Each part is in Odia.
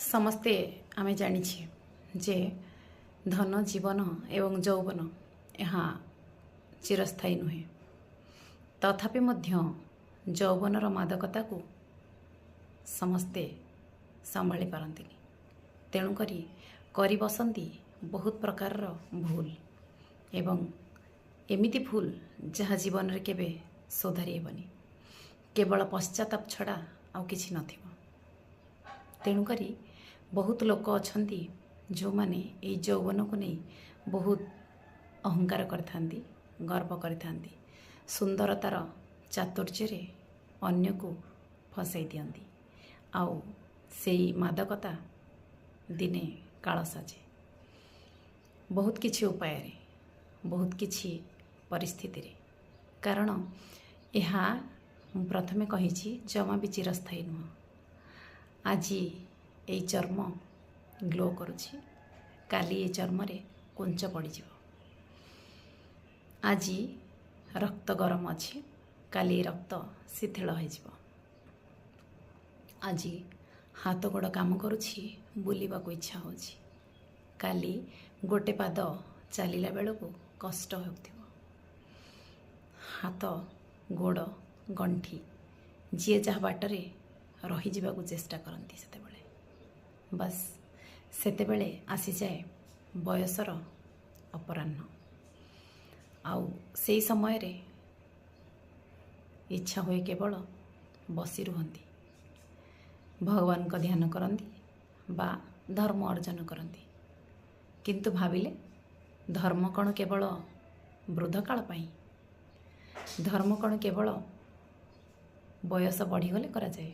ସମସ୍ତେ ଆମେ ଜାଣିଛେ ଯେ ଧନ ଜୀବନ ଏବଂ ଯୌବନ ଏହା ଚିରସ୍ଥାୟୀ ନୁହେଁ। ତଥାପି ମଧ୍ୟ ଯୌବନର ମାଦକତାକୁ ସମସ୍ତେ ସମ୍ଭାଳି ପାରନ୍ତିନି। ତେଣୁକରି କରିବସନ୍ତି ବହୁତ ପ୍ରକାରର ଭୁଲ ଏବଂ ଏମିତି ଭୁଲ ଯାହା ଜୀବନରେ କେବେ ସୁଧାରି ହେବନି। କେବଳ ପଶ୍ଚାତାପ ଛଡ଼ା ଆଉ କିଛି ନଥିବ। ତେଣୁକରି ବହୁତ ଲୋକ ଅଛନ୍ତି ଯେଉଁମାନେ ଏଇ ଯୌବନକୁ ନେଇ ବହୁତ ଅହଙ୍କାର କରିଥାନ୍ତି, ଗର୍ବ କରିଥାନ୍ତି, ସୁନ୍ଦରତାର ଚାତୁର୍ଯ୍ୟରେ ଅନ୍ୟକୁ ଫସାଇ ଦିଅନ୍ତି। ଆଉ ସେଇ ମାଦକତା ଦିନେ କାଳ ସାଜେ। ବହୁତ କିଛି ଉପାୟରେ, ବହୁତ କିଛି ପରିସ୍ଥିତିରେ। କାରଣ ଏହା ମୁଁ ପ୍ରଥମେ କହିଛି ଜମା ବି ଚିରସ୍ଥାୟୀ ନୁହଁ। ଆଜି ଏଇ ଚର୍ମ ଗ୍ଲୋ କରୁଛି, କାଲି ଏ ଚର୍ମରେ କୁଞ୍ଚ ପଡ଼ିଯିବ। ଆଜି ରକ୍ତ ଗରମ ଅଛି, କାଲି ରକ୍ତ ଶିଥିଳ ହୋଇଯିବ। ଆଜି ହାତ ଗୋଡ଼ କାମ କରୁଛି, ବୁଲିବାକୁ ଇଚ୍ଛା ହେଉଛି, କାଲି ଗୋଟେ ପାଦ ଚାଲିଲା ବେଳକୁ କଷ୍ଟ ହେଉଥିବ। ହାତ ଗୋଡ଼ ଗଣ୍ଠି ଯିଏ ଯାହା ବାଟରେ ରହିଯିବାକୁ ଚେଷ୍ଟା କରନ୍ତି। ବାସ୍ ସେତେବେଳେ ଆସିଯାଏ ବୟସର ଅପରାହ୍ନ। ଆଉ ସେଇ ସମୟରେ ଇଚ୍ଛା ହୁଏ କେବଳ ବସି ରୁହନ୍ତି, ଭଗବାନଙ୍କ ଧ୍ୟାନ କରନ୍ତି ବା ଧର୍ମ ଅର୍ଜନ କରନ୍ତି। କିନ୍ତୁ ଭାବିଲେ ଧର୍ମ କ'ଣ କେବଳ ବୃଦ୍ଧକାଳ ପାଇଁ? ଧର୍ମ କ'ଣ କେବଳ ବୟସ ବଢ଼ିଗଲେ କରାଯାଏ?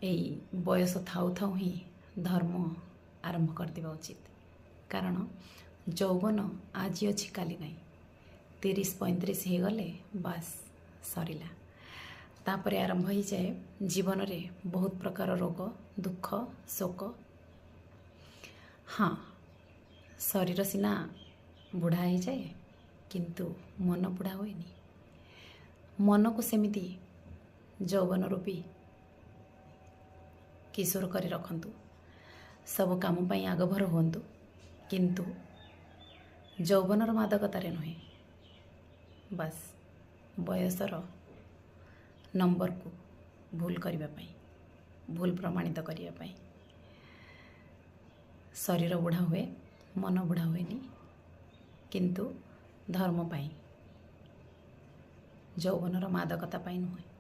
ଏଇ ବୟସ ଥାଉ ଥାଉ ହିଁ ଧର୍ମ ଆରମ୍ଭ କରିଦେବା ଉଚିତ। କାରଣ ଯୌବନ ଆଜି ଅଛି କାଲି ନାହିଁ। 30-35 ହେଇଗଲେ ବାସ୍ ସରିଲା। ତାପରେ ଆରମ୍ଭ ହେଇଯାଏ ଜୀବନରେ ବହୁତ ପ୍ରକାର ରୋଗ, ଦୁଃଖ, ଶୋକ। ହଁ, ଶରୀର ସିନା ବୁଢ଼ା ହେଇଯାଏ କିନ୍ତୁ ମନ ବୁଢ଼ା ହୁଏନି। ମନକୁ ସେମିତି ଯୌବନ ରୂପୀ କିଶୋର କରି ରଖନ୍ତୁ। ସବୁ କାମ ପାଇଁ ଆଗଭର ହୁଅନ୍ତୁ, କିନ୍ତୁ ଯୌବନର ମାଦକତାରେ ନୁହେଁ। ବାସ୍ ବୟସର ନମ୍ବରକୁ ଭୁଲ କରିବା ପାଇଁ, ଭୁଲ ପ୍ରମାଣିତ କରିବା ପାଇଁ। ଶରୀର ବୁଢ଼ା ହୁଏ, ମନ ବୁଢ଼ା ହୁଏନି, କିନ୍ତୁ ଧର୍ମ ପାଇଁ, ଯୌବନର ମାଦକତା ପାଇଁ ନୁହେଁ।